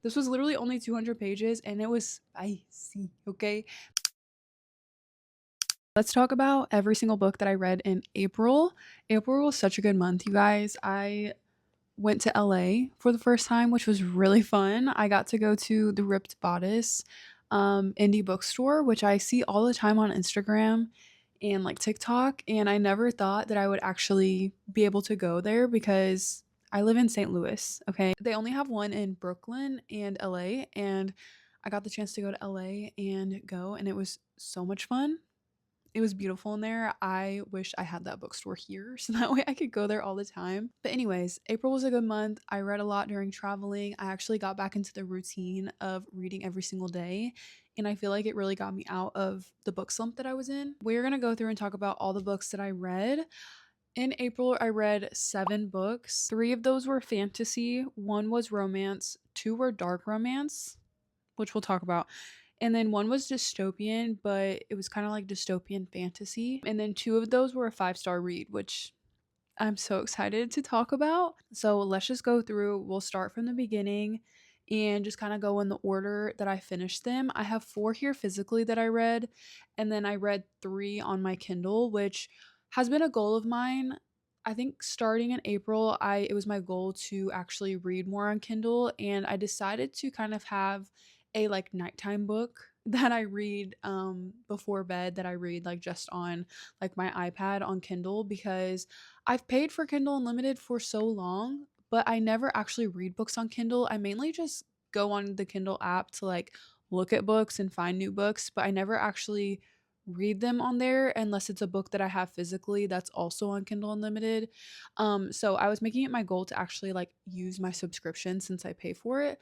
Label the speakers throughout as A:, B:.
A: This was literally only 200 pages and it was spicy, okay? Let's talk about every single book that I read in April. April was such a good month, you guys. I went to LA for the first time, which was really fun. I got to go to the Ripped Bodice indie bookstore, which I see all the time on Instagram and like TikTok. And I never thought that I would actually be able to go there because I live in St. Louis. Okay. They only have one in Brooklyn and LA. And I got the chance to go to LA and go, and it was so much fun. It was beautiful in there. I wish I had that bookstore here so that way I could go there all the time. But anyways, April was a good month. I read a lot during traveling. I actually got back into the routine of reading every single day, and I feel like it really got me out of the book slump that I was in. We're going to go through and talk about all the books that I read. In April, I read 7 books. 3 of those were fantasy, 1 was romance, 2 were dark romance, which we'll talk about. And then 1 was dystopian, but it was kind of like dystopian fantasy. And then 2 of those were a 5-star read, which I'm so excited to talk about. So let's just go through. We'll start from the beginning and just kind of go in the order that I finished them. I have 4 here physically that I read, and then I read 3 on my Kindle, which has been a goal of mine. I think starting in April, it was my goal to actually read more on Kindle, and I decided to kind of have a like nighttime book that I read before bed, that I read like just on like my iPad on Kindle, because I've paid for Kindle Unlimited for so long, but I never actually read books on Kindle. I mainly just go on the Kindle app to like look at books and find new books, but I never actually read them on there unless it's a book that I have physically that's also on Kindle Unlimited. So I was making it my goal to actually like use my subscription since I pay for it.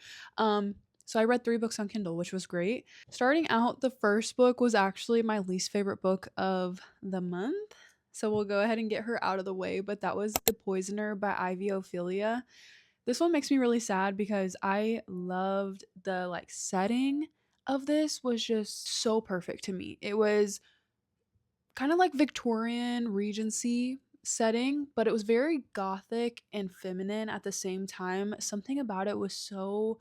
A: So I read 3 books on Kindle, which was great. Starting out, the first book was actually my least favorite book of the month. So we'll go ahead and get her out of the way, but that was The Poisoner by Ivy Ophelia. This one makes me really sad because I loved the like setting of this, was just so perfect to me. It was kind of like Victorian Regency setting, but it was very gothic and feminine at the same time. Something about it was so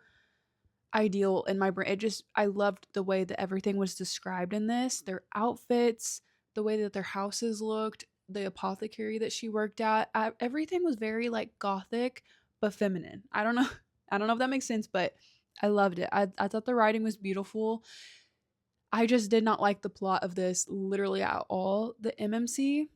A: ideal in my brain. I loved the way that everything was described in this. Their outfits, the way that their houses looked, the apothecary that she worked at. Everything was very like gothic but feminine. I don't know. I don't know if that makes sense, but I loved it. I thought the writing was beautiful. I just did not like the plot of this literally at all. The MMC,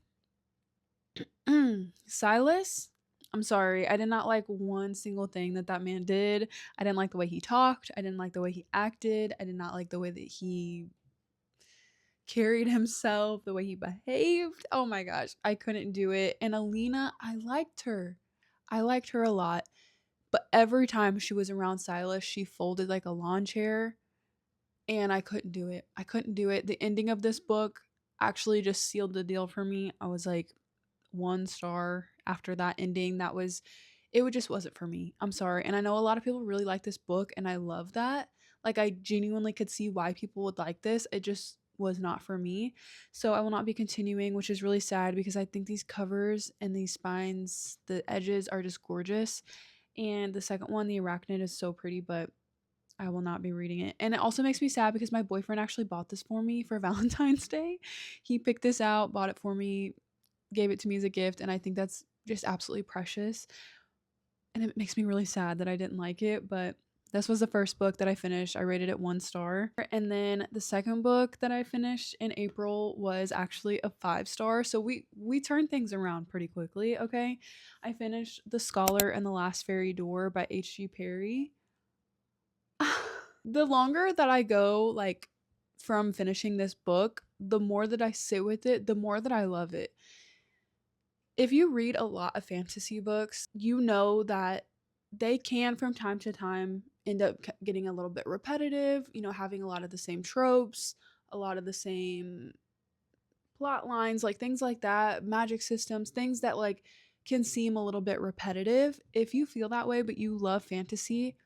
A: Silas, I'm sorry. I did not like one single thing that that man did. I didn't like the way he talked. I didn't like the way he acted. I did not like the way that he carried himself, the way he behaved. Oh my gosh, I couldn't do it. And Alina, I liked her. I liked her a lot. But every time she was around Silas, she folded like a lawn chair, and I couldn't do it. I couldn't do it. The ending of this book actually just sealed the deal for me. I was like 1 star after that ending. It just wasn't for me. I'm sorry. And I know a lot of people really like this book, and I love that. Like, I genuinely could see why people would like this. It just was not for me. So I will not be continuing, which is really sad because I think these covers and these spines, the edges are just gorgeous. And the second one, the arachnid, is so pretty, but I will not be reading it. And it also makes me sad because my boyfriend actually bought this for me for Valentine's Day. He picked this out, bought it for me, gave it to me as a gift, and I think that's just absolutely precious. And it makes me really sad that I didn't like it, but this was the first book that I finished. I rated it 1 star. And then the second book that I finished in April was actually a 5 star. So we turned things around pretty quickly, okay? I finished The Scholar and the Last Fairy Door by H.G. Parry. The longer that I go like from finishing this book, the more that I sit with it, the more that I love it. If you read a lot of fantasy books, you know that they can from time to time end up getting a little bit repetitive, having a lot of the same tropes, a lot of the same plot lines, like things like that, magic systems, things that like can seem a little bit repetitive. If you feel that way but you love fantasy,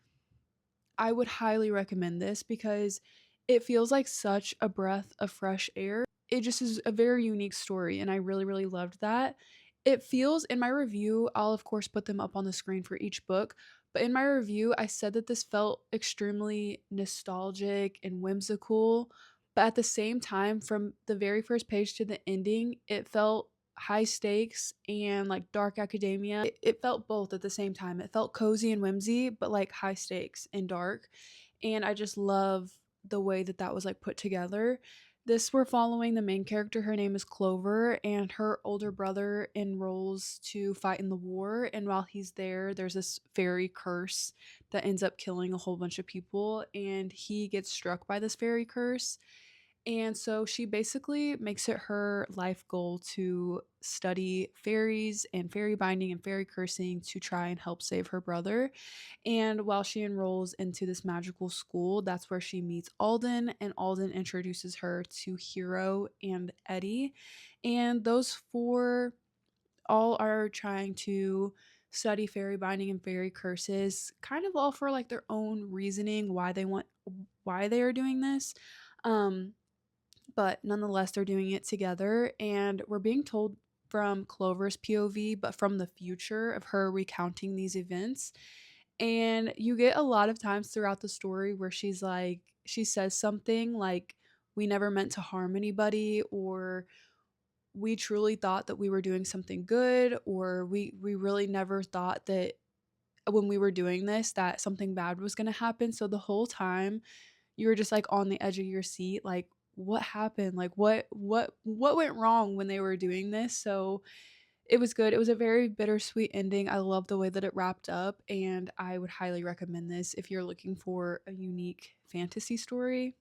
A: I would highly recommend this because it feels like such a breath of fresh air. It just is a very unique story, and I really, really loved that. It feels in my review, I'll of course put them up on the screen for each book, but in my review, I said that this felt extremely nostalgic and whimsical, but at the same time, from the very first page to the ending, it felt high stakes and like dark academia. It felt both at the same time. It felt cozy and whimsy, but like high stakes and dark. And I just love the way that that was like put together. This we're following the main character. Her name is Clover, and her older brother enrolls to fight in the war. And while he's there, there's this fairy curse that ends up killing a whole bunch of people, and he gets struck by this fairy curse. And so she basically makes it her life goal to study fairies and fairy binding and fairy cursing to try and help save her brother. And while she enrolls into this magical school, that's where she meets Alden, and Alden introduces her to Hero and Eddie. And those four all are trying to study fairy binding and fairy curses, kind of all for like their own reasoning why they are doing this. Um but nonetheless they're doing it together, and we're being told from Clover's POV but from the future of her recounting these events. And you get a lot of times throughout the story where she says something like, we never meant to harm anybody, or we truly thought that we were doing something good, or we really never thought that when we were doing this that something bad was going to happen. So the whole time you were just like on the edge of your seat, like what happened, like what went wrong when they were doing this. So it was good. It was a very bittersweet ending. I love the way that it wrapped up, and I would highly recommend this if you're looking for a unique fantasy story.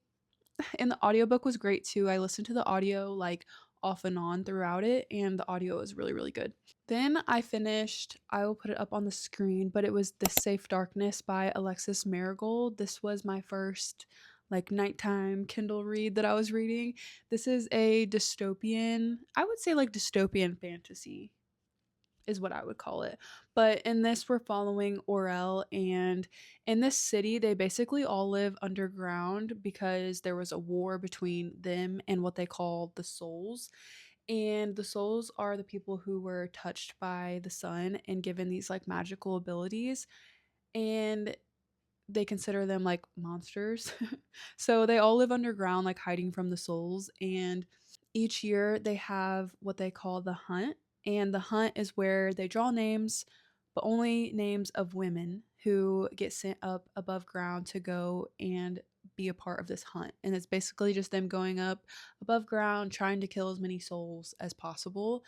A: And the audiobook was great too. I listened to the audio like off and on throughout it, and the audio was really, really good. Then I finished, I will put it up on the screen, but it was This Safe Darkness by Alexis Maragold. This was my first like nighttime Kindle read that I was reading. This is a dystopian, I would say like dystopian fantasy is what I would call it. But in this, we're following Orel, and in this city, they basically all live underground because there was a war between them and what they call the souls. And the souls are the people who were touched by the sun and given these like magical abilities. And they consider them like monsters. So they all live underground, like hiding from the souls. And each year they have what they call the hunt. And the hunt is where they draw names, but only names of women who get sent up above ground to go and be a part of this hunt. And it's basically just them going up above ground, trying to kill as many souls as possible.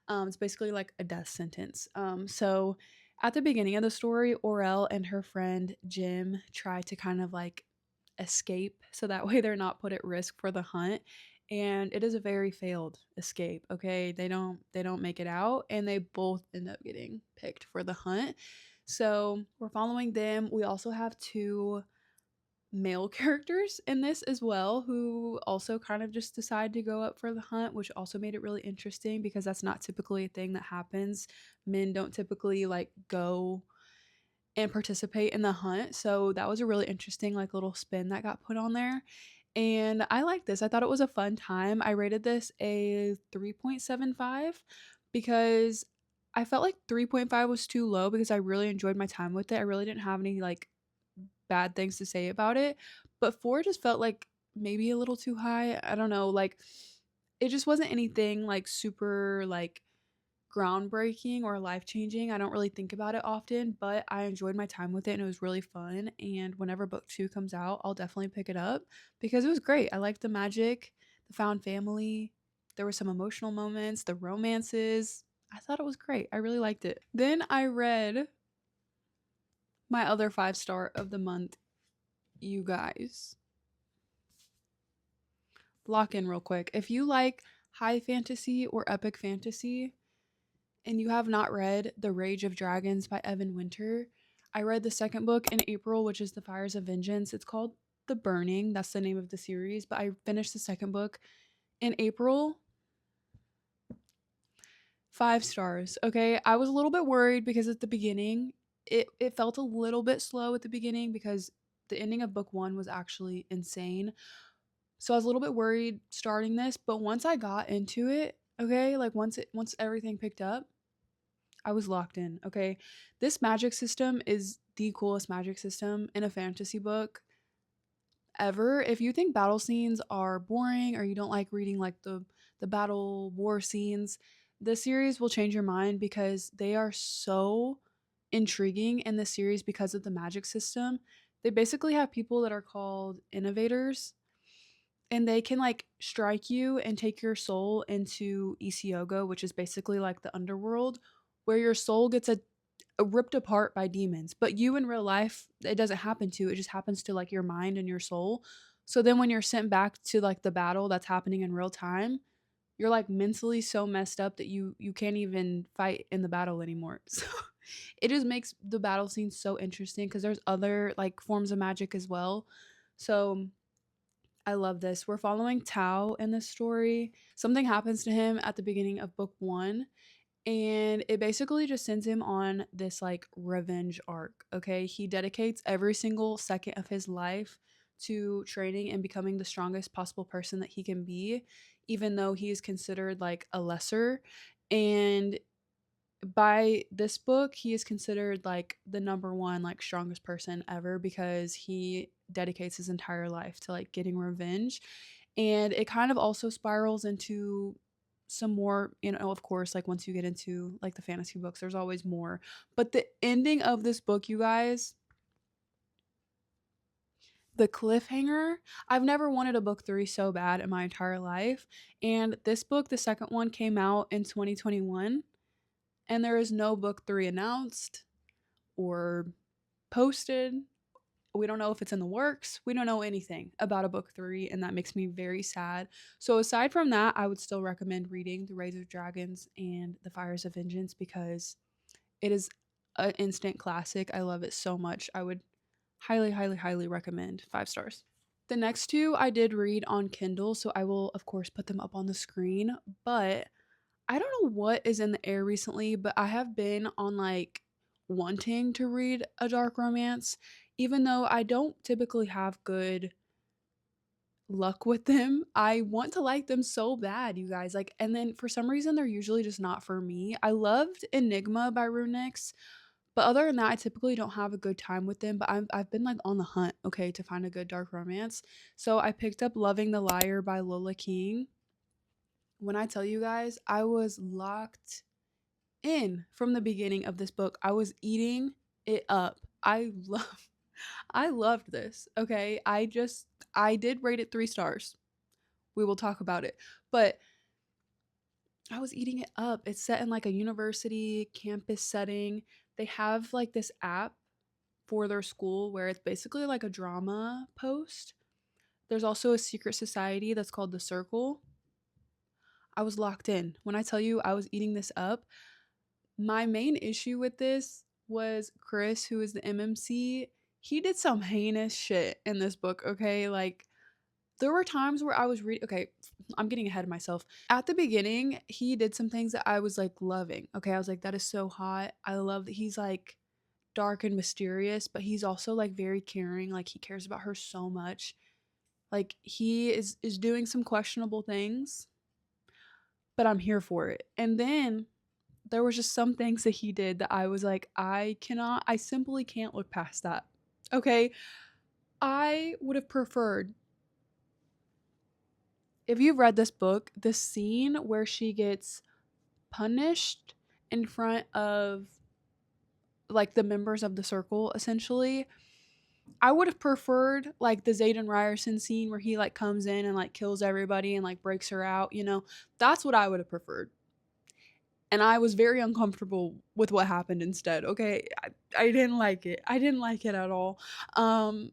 A: It's basically like a death sentence. So at the beginning of the story, Orel and her friend Jim try to kind of like escape so that way they're not put at risk for the hunt. And it is a very failed escape. Okay, they don't make it out, and they both end up getting picked for the hunt. So we're following them. We also have two male characters in this as well who also kind of just decide to go up for the hunt, which also made it really interesting because that's not typically a thing that happens. Men don't typically like go and participate in the hunt. So that was a really interesting like little spin that got put on there. And I like this. I thought it was a fun time. I rated this a 3.75 because I felt like 3.5 was too low because I really enjoyed my time with it. I really didn't have any like bad things to say about it. But 4 just felt like maybe a little too high. I don't know. Like it just wasn't anything like super like groundbreaking or life changing. I don't really think about it often, but I enjoyed my time with it and it was really fun. And whenever book 2 comes out, I'll definitely pick it up because it was great. I liked the magic, the found family. There were some emotional moments, the romances. I thought it was great. I really liked it. Then I read my other 5-star of the month, you guys. Lock in real quick. If you like high fantasy or epic fantasy, and you have not read The Rage of Dragons by Evan Winter, I read the second book in April, which is The Fires of Vengeance. It's called The Burning. That's the name of the series. But I finished the second book in April. 5 stars. Okay. I was a little bit worried because at the beginning, it felt a little bit slow at the beginning because the ending of book 1 was actually insane. So I was a little bit worried starting this, but once I got into it, okay, like once everything picked up, I was locked in. Okay. This magic system is the coolest magic system in a fantasy book ever. If you think battle scenes are boring or you don't like reading like the battle war scenes, this series will change your mind because they are so intriguing in this series because of the magic system. They basically have people that are called innovators, and they can like strike you and take your soul into Isiogo, which is basically like the underworld, where your soul gets ripped apart by demons. But you in real life, it doesn't happen to. It just happens to like your mind and your soul. So then when you're sent back to like the battle that's happening in real time, you're like mentally so messed up that you can't even fight in the battle anymore. So it just makes the battle scene so interesting because there's other like forms of magic as well. So I love this. We're following Tao in this story. Something happens to him at the beginning of book 1, and it basically just sends him on this like revenge arc. Okay, he dedicates every single second of his life to training and becoming the strongest possible person that he can be, even though he is considered like a lesser. And by this book, he is considered like the number one like strongest person ever because he dedicates his entire life to like getting revenge. And it kind of also spirals into some more, of course, like once you get into like the fantasy books, there's always more. But the ending of this book, you guys, the cliffhanger, I've never wanted a book 3 so bad in my entire life. And this book, the second one, came out in 2021, and there is no book 3 announced or posted. We don't know if it's in the works. We don't know anything about a book 3, and that makes me very sad. So aside from that, I would still recommend reading The Rays of Dragons and The Fires of Vengeance because it is an instant classic. I love it so much. I would highly, highly, highly recommend. 5 stars. The next two I did read on Kindle, so I will of course put them up on the screen, but I don't know what is in the air recently, but I have been on like wanting to read a dark romance, even though I don't typically have good luck with them. I want to like them so bad, you guys. Like, and then for some reason, they're usually just not for me. I loved Enigma by Runix, but other than that, I typically don't have a good time with them. But I've been like on the hunt, okay, to find a good dark romance. So I picked up Loving the Liar by Lola King. When I tell you guys, I was locked in from the beginning of this book. I was eating it up. I loved this. Okay? I did rate it 3 stars. We will talk about it. But I was eating it up. It's set in like a university campus setting. They have like this app for their school where it's basically like a drama post. There's also a secret society that's called the Circle. I was locked in. When I tell you I was eating this up, my main issue with this was Chris, who is the MMC. He did some heinous shit in this book, okay? Like, there were times where I was reading. Okay, I'm getting ahead of myself. At the beginning, he did some things that I was like loving. Okay, I was like, that is so hot. I love that he's like dark and mysterious, but he's also like very caring. Like, he cares about her so much. Like, he is doing some questionable things, but I'm here for it. And then there was just some things that he did that I was like, I simply can't look past that. Okay. I would have preferred, if you've read this book, the scene where she gets punished in front of like the members of the circle, essentially. I would have preferred like the Zayden Ryerson scene where he like comes in and like kills everybody and like breaks her out, you know? That's what I would have preferred. And I was very uncomfortable with what happened instead. Okay, I didn't like it. I didn't like it at all. Ooh.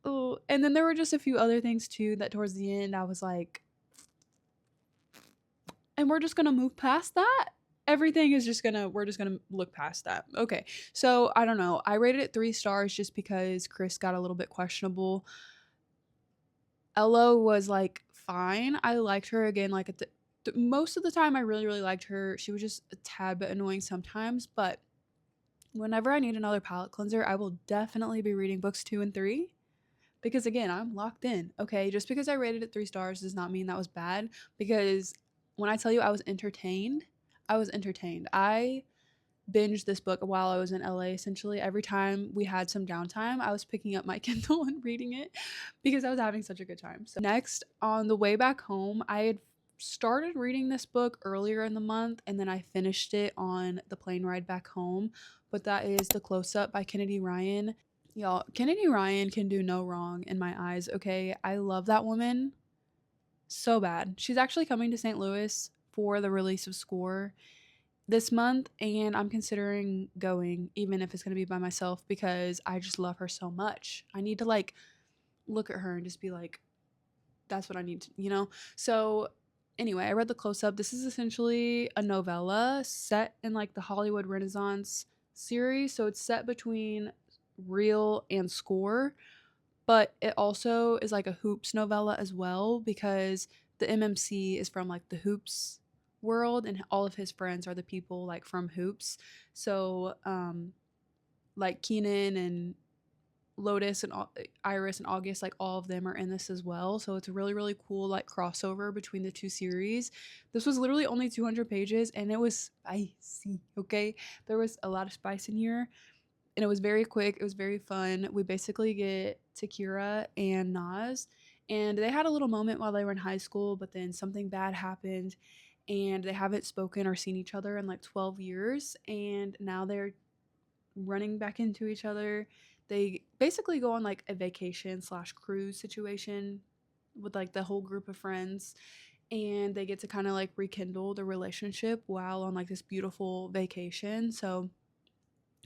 A: Ooh. And then there were just a few other things too that towards the end I was like, and we're just gonna move past that. Everything is just gonna we're just gonna look past that. Okay, so I don't know. I rated it 3 stars just because Chris got a little bit questionable. Ella was like fine. I liked her again. Like at the most of the time, I really really liked her. She was just a tad bit annoying sometimes, but whenever I need another palette cleanser, I will definitely be reading books 2 and 3 because again, I'm locked in. Okay, just because I rated it 3 stars does not mean that was bad. Because when I tell you I was entertained, I was entertained. I binged this book while I was in LA. Essentially, every time we had some downtime, I was picking up my Kindle and reading it because I was having such a good time. So next, on the way back home, I had started reading this book earlier in the month and then I finished it on the plane ride back home. But that is The Close Up by Kennedy Ryan. Y'all, Kennedy Ryan can do no wrong in my eyes, okay? I love that woman so bad. She's actually coming to St. Louis for the release of Score this month, and I'm considering going, even if it's going to be by myself, because I just love her so much. I need to like look at her and just be like, that's what I need to, you know? So anyway, I read The Close Up. This is essentially a novella set in like the Hollywood Renaissance series. So it's set between Real and Score, but it also is like a Hoops novella as well because the MMC is from like the Hoops world and all of his friends are the people like from Hoops. So like Keenan and Lotus and Iris and August, like all of them are in this as well. So it's a really, really cool like crossover between the two series. This was literally only 200 pages and it was spicy, okay? There was a lot of spice in here and it was very quick. It was very fun. We basically get Takira and Naz, and they had a little moment while they were in high school, but then something bad happened and they haven't spoken or seen each other in like 12 years, and now they're running back into each other. They basically go on like a vacation slash cruise situation with like the whole group of friends, and they get to kind of like rekindle the relationship while on like this beautiful vacation. So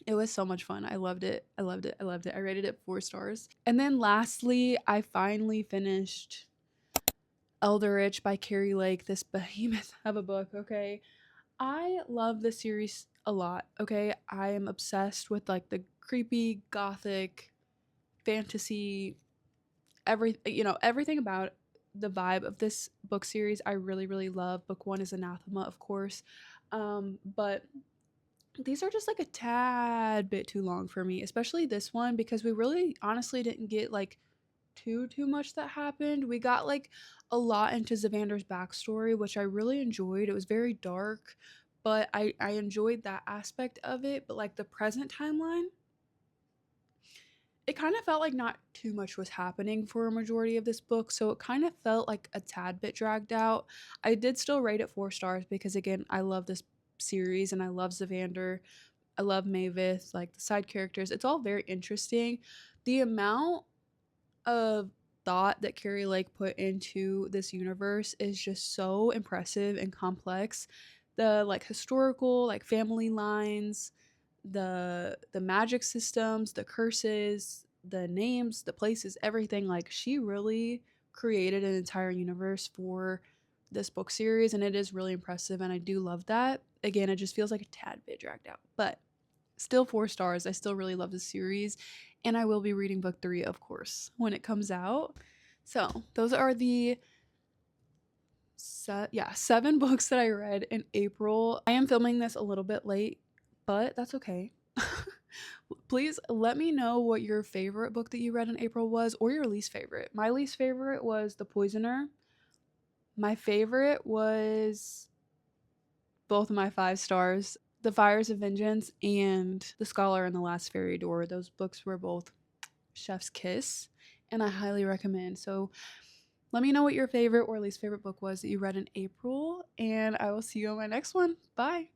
A: it was so much fun. I loved it. I loved it. I loved it. I rated it 4 stars. And then lastly, I finally finished Elderitch by Keri Lake, this behemoth of a book, okay? I love this series a lot, okay? I am obsessed with like the creepy, gothic, fantasy, everything about the vibe of this book series. I really, really love. Book 1 is Anathema, of course. But these are just like a tad bit too long for me, especially this one because we really honestly didn't get like too much that happened. We got like a lot into Zavander's backstory, which I really enjoyed. It was very dark, but I enjoyed that aspect of it. But like the present timeline, it kind of felt like not too much was happening for a majority of this book, so it kind of felt like a tad bit dragged out. I did still rate it 4 stars because again, I love this series and I love Zavander. I love Mavis, like the side characters. It's all very interesting. The amount of thought that Keri Lake put into this universe is just so impressive and complex. The like historical, like family lines, the magic systems, the curses, the names, the places, everything. Like she really created an entire universe for this book series and it is really impressive and I do love that. Again, it just feels like a tad bit dragged out, but still 4 stars. I still really love this series and I will be reading book 3 of course when it comes out. So those are the 7 books that I read in April. I am filming this a little bit late, but that's okay. Please let me know what your favorite book that you read in April was or your least favorite. My least favorite was The Poisoner. My favorite was both of my 5 stars, The Fires of Vengeance and The Scholar and the Last Fairy Door. Those books were both chef's kiss and I highly recommend. So let me know what your favorite or least favorite book was that you read in April, and I will see you on my next one. Bye.